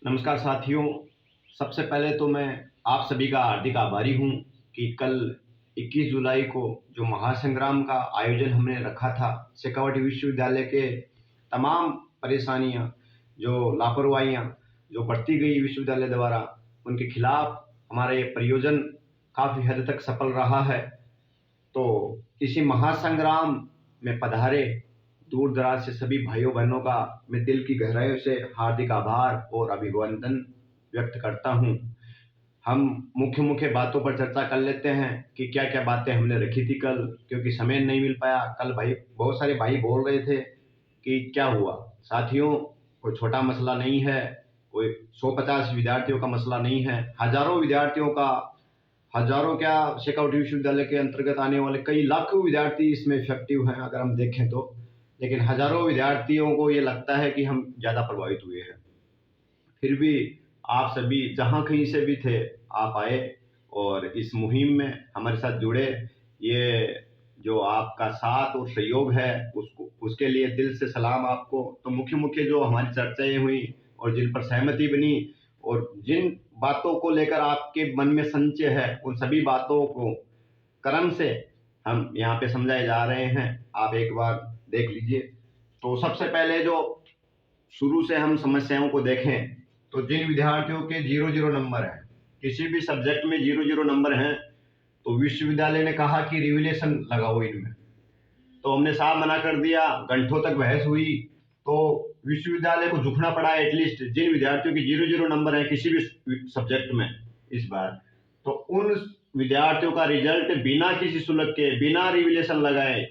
नमस्कार साथियों। सबसे पहले तो मैं आप सभी का हार्दिक आभारी हूँ कि कल 21 जुलाई को जो महासंग्राम का आयोजन हमने रखा था, शेखावाटी विश्वविद्यालय के तमाम परेशानियाँ, जो लापरवाहियाँ जो बरती गई विश्वविद्यालय द्वारा, उनके खिलाफ हमारा ये प्रयोजन काफ़ी हद तक सफल रहा है। तो इसी महासंग्राम में पधारे दूर दराज से सभी भाइयों बहनों का मैं दिल की गहराइयों से हार्दिक आभार और अभिनंदन व्यक्त करता हूं। हम मुख्य मुख्य बातों पर चर्चा कर लेते हैं कि क्या क्या बातें हमने रखी थी कल, क्योंकि समय नहीं मिल पाया। कल भाई बहुत सारे भाई बोल रहे थे कि क्या हुआ। साथियों, कोई छोटा मसला नहीं है, कोई 150 विद्यार्थियों का मसला नहीं है, हजारों विद्यार्थियों का, हजारों क्या, शेखावाटी विश्वविद्यालय के अंतर्गत आने वाले कई लाखों विद्यार्थी इसमें इफेक्टिव हैं अगर हम देखें तो। लेकिन हजारों विद्यार्थियों को ये लगता है कि हम ज़्यादा प्रभावित हुए हैं। फिर भी आप सभी जहाँ कहीं से भी थे, आप आए और इस मुहिम में हमारे साथ जुड़े। ये जो आपका साथ और सहयोग है उसके लिए दिल से सलाम आपको। तो मुख्य मुख्य जो हमारी चर्चाएं हुई और जिन पर सहमति बनी और जिन बातों को लेकर आपके मन में संशय है, उन सभी बातों को क्रम से हम यहाँ पे समझाए जा रहे हैं। आप एक बार देख लीजिए। तो सबसे पहले जो शुरू से हम समस्याओं को देखें, तो जिन विद्यार्थियों के 0-0 नंबर हैं, किसी भी सब्जेक्ट में 0-0 नंबर हैं, तो विश्वविद्यालय ने कहा कि रिवैल्यूएशन लगाओ इनमें। तो हमने साफ मना कर दिया। घंटों तक बहस हुई, तो विश्वविद्यालय को झुकना पड़ा। एटलीस्ट जिन विद्यार्थियों के 0-0 नंबर हैं किसी भी सब्जेक्ट में इस बार, तो उन विद्यार्थियों का रिजल्ट बिना किसी शुल्क के, बिना रिवैल्यूएशन लगाए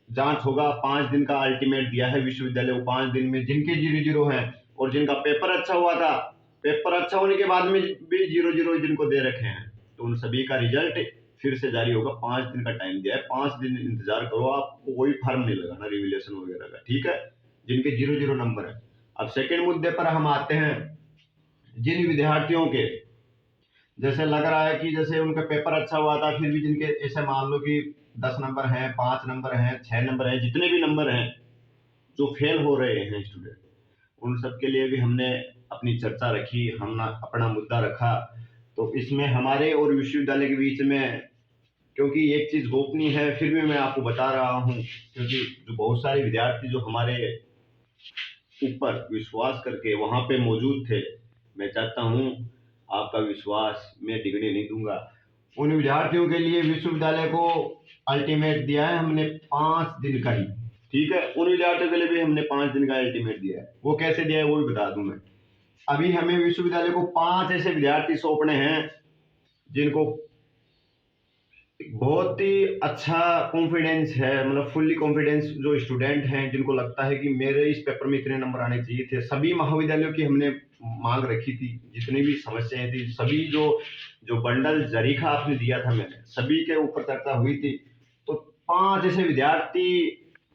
जांच होगा। 5 दिन का अल्टीमेट दिया है विश्वविद्यालय को। 5 दिन में जिनके 0-0 हैं और जिनका पेपर अच्छा हुआ था, पेपर अच्छा होने के बाद में भी 0-0 जिनको दे रखे हैं, तो उन सभी का रिजल्ट फिर से जारी होगा। 5 दिन का टाइम दिया है, 5 दिन इंतजार करो। आपको कोई फर्म नहीं लगाना रिवैल्यूएशन वगैरह का, ठीक है, जिनके 0-0 नंबर है। अब सेकेंड मुद्दे पर हम आते हैं। जिन विद्यार्थियों के जैसे लग रहा है कि जैसे उनका पेपर अच्छा हुआ था, फिर भी जिनके ऐसे मान लो कि 10 नंबर हैं, 5 नंबर हैं, 6 नंबर हैं, जितने भी नंबर हैं जो फेल हो रहे हैं स्टूडेंट, उन सब के लिए भी हमने अपनी चर्चा रखी, हमने अपना मुद्दा रखा। तो इसमें हमारे और विश्वविद्यालय के बीच में, क्योंकि एक चीज गोपनीय है, फिर भी मैं आपको बता रहा हूँ, क्योंकि जो बहुत सारे विद्यार्थी जो हमारे ऊपर विश्वास करके वहां पे मौजूद थे, मैं चाहता हूँ आपका विश्वास मैं डिगने नहीं दूंगा। उन विद्यार्थियों के लिए विश्वविद्यालय को अल्टीमेट दिया है हमने 5 दिन का ही, ठीक है। उन विद्यार्थियों के लिए भी हमने 5 दिन का अल्टीमेट दिया है। वो कैसे दिया है वो भी बता दूं मैं। अभी हमें विश्वविद्यालय को 5 ऐसे विद्यार्थी सौंपने हैं जिनको बहुत ही अच्छा कॉन्फिडेंस है, मतलब फुल्ली कॉन्फिडेंस जो स्टूडेंट हैं, जिनको लगता है कि मेरे इस पेपर में इतने नंबर आने चाहिए थे। सभी महाविद्यालयों की हमने मांग रखी थी, जितनी भी समस्याएं थी, सभी जो जो बंडल जरीखा आपने दिया था, मैंने सभी के ऊपर चर्चा हुई थी। तो 5 ऐसे विद्यार्थी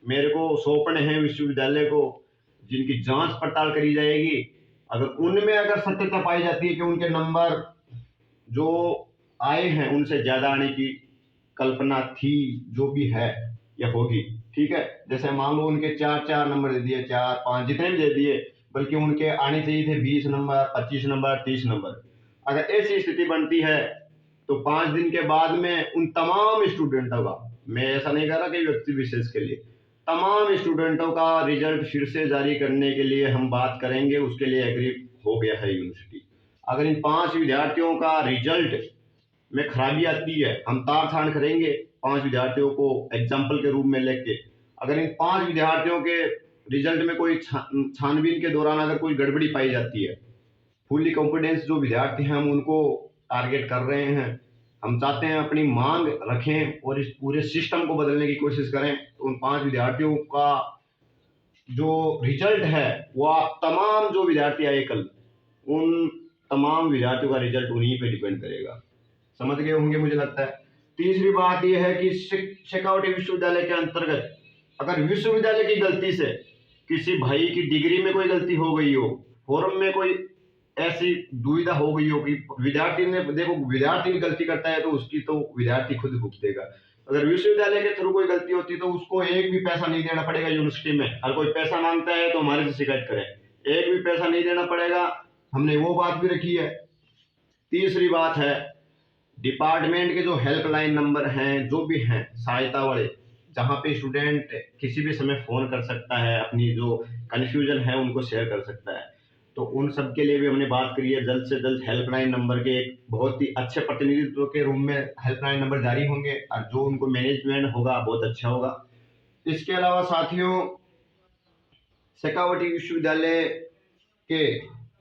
मेरे को सौंपने हैं विश्वविद्यालय को, जिनकी जांच पड़ताल करी जाएगी। अगर उनमें अगर सत्यता पाई जाती है कि उनके नंबर जो आए हैं उनसे ज्यादा आने की कल्पना थी, जो भी है या होगी, ठीक है। जैसे मान लो उनके 4-4 नंबर दे दिए, 4-5 जितने भी दे दिए, बल्कि उनके आने चाहिए थे 20 नंबर, 25 नंबर, 30 नंबर। अगर ऐसी स्थिति बनती है तो 5 दिन के बाद में उन तमाम स्टूडेंटों का, मैं ऐसा नहीं कह रहा कि व्यक्ति विशेष के लिए, तमाम स्टूडेंटों का रिजल्ट फिर से जारी करने के लिए हम बात करेंगे। उसके लिए एग्री हो गया है यूनिवर्सिटी। अगर इन 5 विद्यार्थियों का रिजल्ट में खराबी आती है, हम तार छान करेंगे 5 विद्यार्थियों को एग्जाम्पल के रूप में लेके। अगर इन 5 विद्यार्थियों के रिजल्ट में कोई छानबीन के दौरान अगर कोई गड़बड़ी पाई जाती है, फुल्ली कॉन्फिडेंस जो विद्यार्थी हैं हम उनको टारगेट कर रहे हैं, हम चाहते हैं अपनी मांग रखें और इस पूरे सिस्टम को बदलने की कोशिश करें। तो उन 5 विद्यार्थियों का जो रिजल्ट है वो आप तमाम जो विद्यार्थी आए कल, उन तमाम विद्यार्थियों का रिजल्ट उन्हीं पे डिपेंड करेगा। समझ गए होंगे मुझे लगता है। तीसरी बात यह है कि शेखावाटी विश्वविद्यालय के अंतर्गत अगर विश्वविद्यालय की गलती से किसी भाई की डिग्री में कोई गलती हो गई हो, फॉर्म में कोई ऐसी दुविधा हो गई हो कि विद्यार्थी ने, देखो विद्यार्थी भी गलती करता है तो उसकी तो विद्यार्थी खुद भुगतेगा। अगर विश्वविद्यालय के थ्रू कोई गलती होती है तो उसको एक भी पैसा नहीं देना पड़ेगा यूनिवर्सिटी में। अगर कोई पैसा मांगता है तो हमारे से शिकायत करें, एक भी पैसा नहीं देना पड़ेगा। हमने वो बात भी रखी है। तीसरी बात है, डिपार्टमेंट के जो हेल्पलाइन नंबर हैं जो भी हैं सहायता वाले, जहाँ पे स्टूडेंट किसी भी समय फ़ोन कर सकता है, अपनी जो कन्फ्यूजन है उनको शेयर कर सकता है, तो उन सब के लिए भी हमने बात करी है। जल्द से जल्द हेल्पलाइन नंबर के एक बहुत ही अच्छे प्रतिनिधित्व के रूम में हेल्पलाइन नंबर जारी होंगे और जो उनको मैनेजमेंट होगा बहुत अच्छा होगा। इसके अलावा साथियों, शेखावटी विश्वविद्यालय के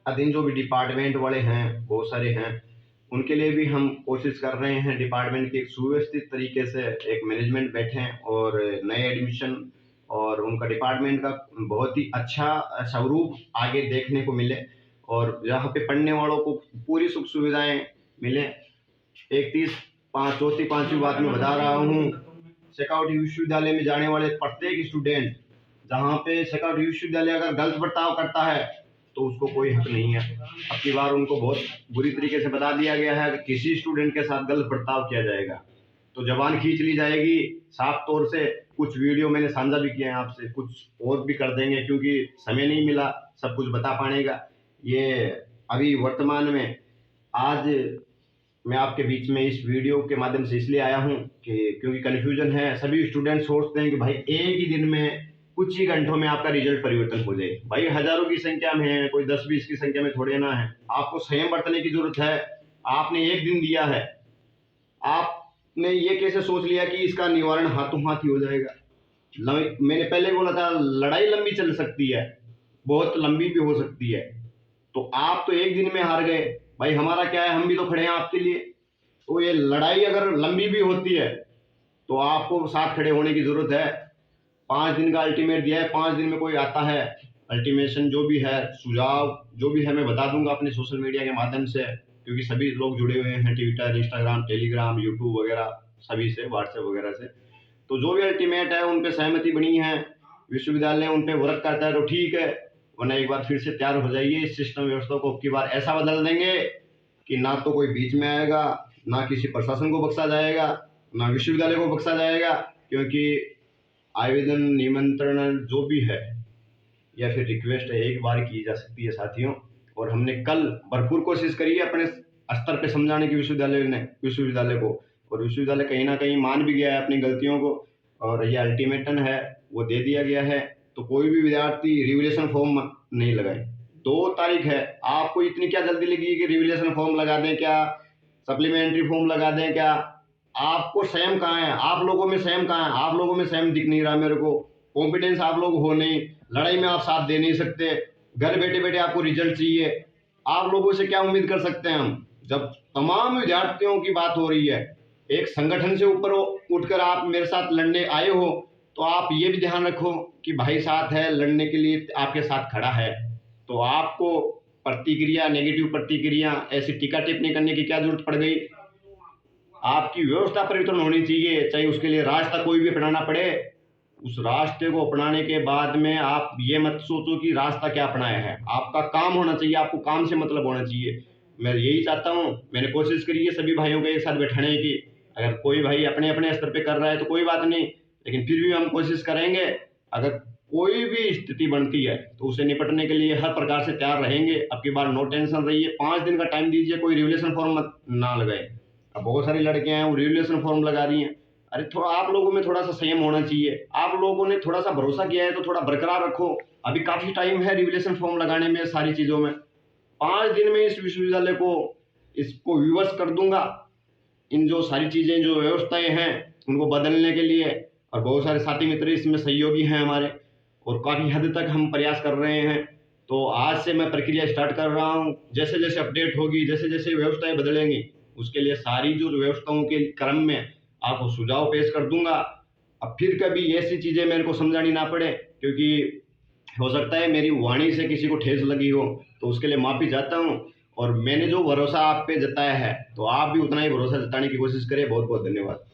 अधीन जो भी डिपार्टमेंट वाले हैं बहुत सारे हैं, उनके लिए भी हम कोशिश कर रहे हैं डिपार्टमेंट की एक सुव्यवस्थित तरीके से एक मैनेजमेंट बैठें और नए एडमिशन और उनका डिपार्टमेंट का बहुत ही अच्छा स्वरूप आगे देखने को मिले और यहाँ पे पढ़ने वालों को पूरी सुख सुविधाएं मिले। एक चौथी पांचवी बात मैं बता रहा हूँ, शेखावटी विश्वविद्यालय में जाने वाले प्रत्येक स्टूडेंट, जहाँ पे शेखावटी विश्वविद्यालय अगर गलत बर्ताव करता है तो उसको कोई हक नहीं है। अब की बार उनको बहुत बुरी तरीके से बता दिया गया है कि किसी स्टूडेंट के साथ गलत बर्ताव किया जाएगा तो जबान खींच ली जाएगी साफ तौर से। कुछ वीडियो मैंने साझा भी किए हैं आपसे, कुछ और भी कर देंगे क्योंकि समय नहीं मिला सब कुछ बता पाने का। ये अभी वर्तमान में आज मैं आपके बीच में इस वीडियो के माध्यम से इसलिए आया हूँ कि क्योंकि कन्फ्यूजन है, सभी स्टूडेंट सोचते हैं कि भाई एक ही दिन में कुछ ही घंटों में आपका रिजल्ट परिवर्तन हो जाए। भाई हजारों की संख्या में है, कोई 10-20 की संख्या में थोड़े ना है। आपको संयम बरतने की जरूरत है। आपने एक दिन दिया है, आपने ये कैसे सोच लिया कि इसका निवारण हाथों हाथ ही हो जाएगा। मैंने पहले बोला था लड़ाई लंबी चल सकती है, बहुत लंबी भी हो सकती है। तो आप तो एक दिन में हार गए, भाई हमारा क्या है, हम भी तो खड़े हैं आपके लिए। तो ये लड़ाई अगर लंबी भी होती है तो आपको साथ खड़े होने की जरूरत है। 5 दिन का अल्टीमेट दिया है, 5 दिन में कोई आता है अल्टीमेशन जो भी है, सुझाव जो भी है मैं बता दूंगा अपने सोशल मीडिया के माध्यम से, क्योंकि सभी लोग जुड़े हुए हैं ट्विटर, इंस्टाग्राम, टेलीग्राम, यूट्यूब वगैरह सभी से, व्हाट्सएप वगैरह से। तो जो भी अल्टीमेट है उन पे सहमति बनी है, विश्वविद्यालय उन पे वर्क करता है तो ठीक है, वरना एक बार फिर से तैयार हो जाइए। इस सिस्टम व्यवस्था को अब की बार ऐसा बदल देंगे कि ना तो कोई बीच में आएगा, ना किसी प्रशासन को बख्शा जाएगा, ना विश्वविद्यालय को बख्शा जाएगा। क्योंकि आवेदन, निमंत्रण जो भी है या फिर रिक्वेस्ट है एक बार की जा सकती है साथियों। और हमने कल भरपूर कोशिश करी है अपने स्तर पे समझाने की विश्वविद्यालय को, और विश्वविद्यालय कहीं ना कहीं मान भी गया है अपनी गलतियों को और ये अल्टीमेटम है वो दे दिया गया है। तो कोई भी विद्यार्थी रिविलेशन फॉर्म नहीं लगाए। 2 तारीख है, आपको इतनी क्या जल्दी लगी कि रिविलेशन फॉर्म लगा दें क्या, सप्लीमेंट्री फॉर्म लगा दें क्या? आपको संयम कहाँ है? आप लोगों में संयम कहाँ है? आप लोगों में संयम दिख नहीं रहा मेरे को। कॉम्पिटेंस आप लोग हो नहीं, लड़ाई में आप साथ दे नहीं सकते, घर बैठे बैठे आपको रिजल्ट चाहिए। आप लोगों से क्या उम्मीद कर सकते हैं हम, जब तमाम विद्यार्थियों की बात हो रही है, एक संगठन से ऊपर उठकर आप मेरे साथ लड़ने आए हो, तो आप ये भी ध्यान रखो कि भाई साथ है, लड़ने के लिए आपके साथ खड़ा है। तो आपको प्रतिक्रिया, नेगेटिव प्रतिक्रिया, ऐसी टीका टिप्पणी करने की क्या जरूरत पड़ गई? आपकी व्यवस्था परिवर्तन होनी चाहिए, चाहे उसके लिए रास्ता कोई भी अपनाना पड़े। उस रास्ते को अपनाने के बाद में आप ये मत सोचो कि रास्ता क्या अपनाया है, आपका काम होना चाहिए, आपको काम से मतलब होना चाहिए। मैं यही चाहता हूँ, मैंने कोशिश करी है सभी भाइयों को एक साथ बैठाने की। अगर कोई भाई अपने अपने स्तर पे कर रहा है तो कोई बात नहीं, लेकिन फिर भी हम कोशिश करेंगे। अगर कोई भी स्थिति बनती है तो उसे निपटने के लिए हर प्रकार से तैयार रहेंगे। अब की बार नो टेंशन रहिए, 5 दिन का टाइम दीजिए, कोई रिवोल्यूशन फॉर्म मत ना लगाए। अब बहुत सारी लड़कियां हैं वो रिवोल्यूशन फॉर्म लगा रही हैं। अरे थोड़ा आप लोगों में थोड़ा सा संयम होना चाहिए। आप लोगों ने थोड़ा सा भरोसा किया है तो थोड़ा बरकरार रखो। अभी काफी टाइम है रिवोल्यूशन फॉर्म लगाने में, सारी चीजों में। 5 दिन में इस विश्वविद्यालय को इसको विवश कर दूंगा। इन जो सारी चीजें, जो व्यवस्थाएं हैं उनको बदलने के लिए, और बहुत सारे साथी मित्र इसमें सहयोगी हैं हमारे, और काफी हद तक हम प्रयास कर रहे हैं। तो आज से मैं प्रक्रिया स्टार्ट कर रहा हूँ। जैसे जैसे अपडेट होगी, जैसे जैसे व्यवस्थाएं बदलेंगी, उसके लिए सारी जो व्यवस्थाओं के क्रम में आपको सुझाव पेश कर दूंगा। अब फिर कभी ऐसी चीजें मेरे को समझानी ना पड़े, क्योंकि हो सकता है मेरी वाणी से किसी को ठेस लगी हो, तो उसके लिए माफी चाहता हूँ। और मैंने जो भरोसा आप पे जताया है तो आप भी उतना ही भरोसा जताने की कोशिश करें। बहुत बहुत धन्यवाद।